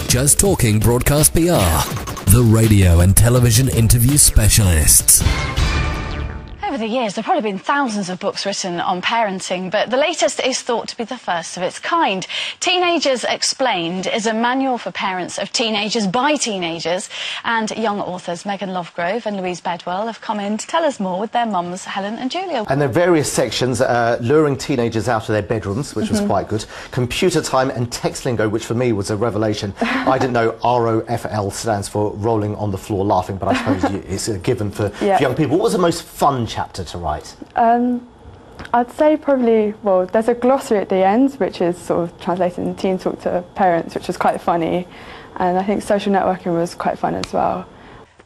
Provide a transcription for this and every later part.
Just Talking Broadcast PR, the radio and television interview specialists. Over the years, there have probably been thousands of books written on parenting, but the latest is thought to be the first of its kind. Teenagers Explained is a manual for parents of teenagers by teenagers, and young authors Megan Lovegrove and Louise Bedwell have come in to tell us more with their mums, Helen and Julia. And there are various sections, luring teenagers out of their bedrooms, which was quite good, computer time and text lingo, which for me was a revelation. I didn't know ROFL stands for rolling on the floor laughing, but I suppose it's a given for young people. What was the most fun chapter to write? I'd say probably, well, there's a glossary at the end, which is sort of translated in Teen Talk to Parents, which was quite funny, and I think social networking was quite fun as well.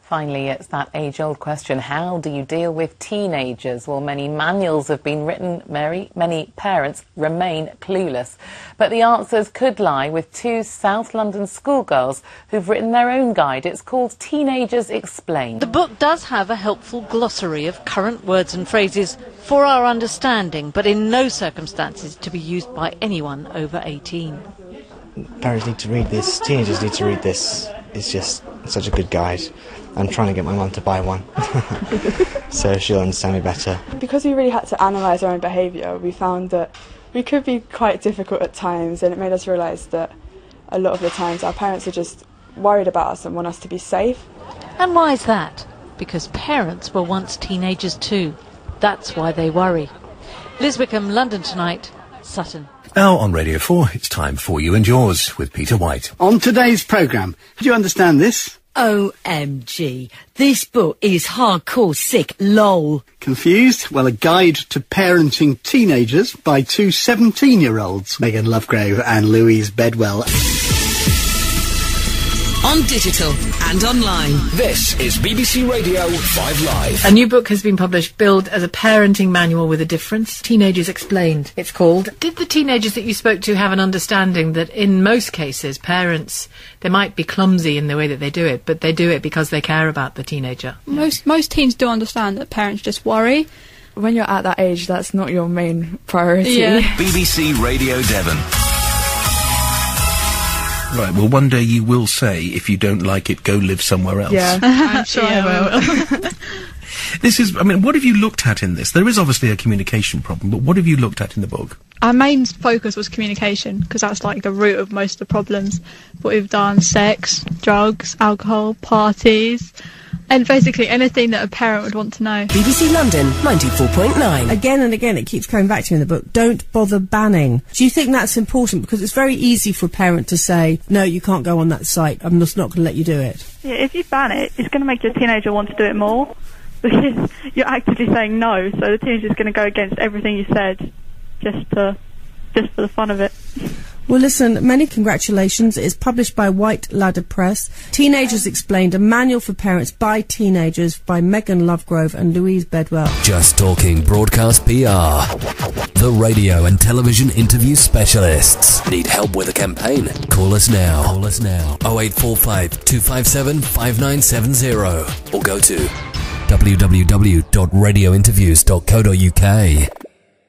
Finally, it's that age-old question, how do you deal with teenagers? Well, many manuals have been written, many parents remain clueless. But the answers could lie with two South London schoolgirls who've written their own guide. It's called Teenagers Explained. The book does have a helpful glossary of current words and phrases for our understanding, but in no circumstances to be used by anyone over 18. Parents need to read this, teenagers need to read this. It's just such a good guide. I'm trying to get my mum to buy one, so she'll understand me better. Because we really had to analyse our own behaviour, we found that we could be quite difficult at times, and it made us realise that a lot of the times our parents are just worried about us and want us to be safe. And why is that? Because parents were once teenagers too. That's why they worry. Liz Wickham, London Tonight, Sutton. Now on Radio 4, it's time for You and Yours with Peter White. On today's programme, do you understand this? OMG, this book is hardcore sick, lol. Confused? Well, a guide to parenting teenagers by two 17-year-olds, Megan Lovegrove and Louise Bedwell. On digital and online. This is BBC Radio 5 Live. A new book has been published, billed as a parenting manual with a difference. Teenagers Explained, it's called. Did the teenagers that you spoke to have an understanding that in most cases, parents, they might be clumsy in the way that they do it, but they do it because they care about the teenager? Most teens do understand that parents just worry. When you're at that age, that's not your main priority. Yeah. BBC Radio Devon. Right, well, one day you will say, if you don't like it, go live somewhere else. Yeah, I'm sure I will. This is, I mean, what have you looked at in this? There is obviously a communication problem, but what have you looked at in the book? Our main focus was communication, because that's like the root of most of the problems. But we've done sex, drugs, alcohol, parties, and basically anything that a parent would want to know. BBC London 94.9. Again and again it keeps coming back to you in the book, don't bother banning. Do you think that's important? Because it's very easy for a parent to say, no, you can't go on that site, I'm just not going to let you do it. Yeah, if you ban it, it's going to make your teenager want to do it more, because you're actively saying no, so the teenager's going to go against everything you said just for the fun of it. Well, listen, many congratulations. It is published by White Ladder Press. Teenagers Explained, a manual for parents by teenagers, by Megan Lovegrove and Louise Bedwell. Just Talking Broadcast PR, the radio and television interview specialists. Need help with a campaign? Call us now. 0845 257 5970 or go to www.radiointerviews.co.uk.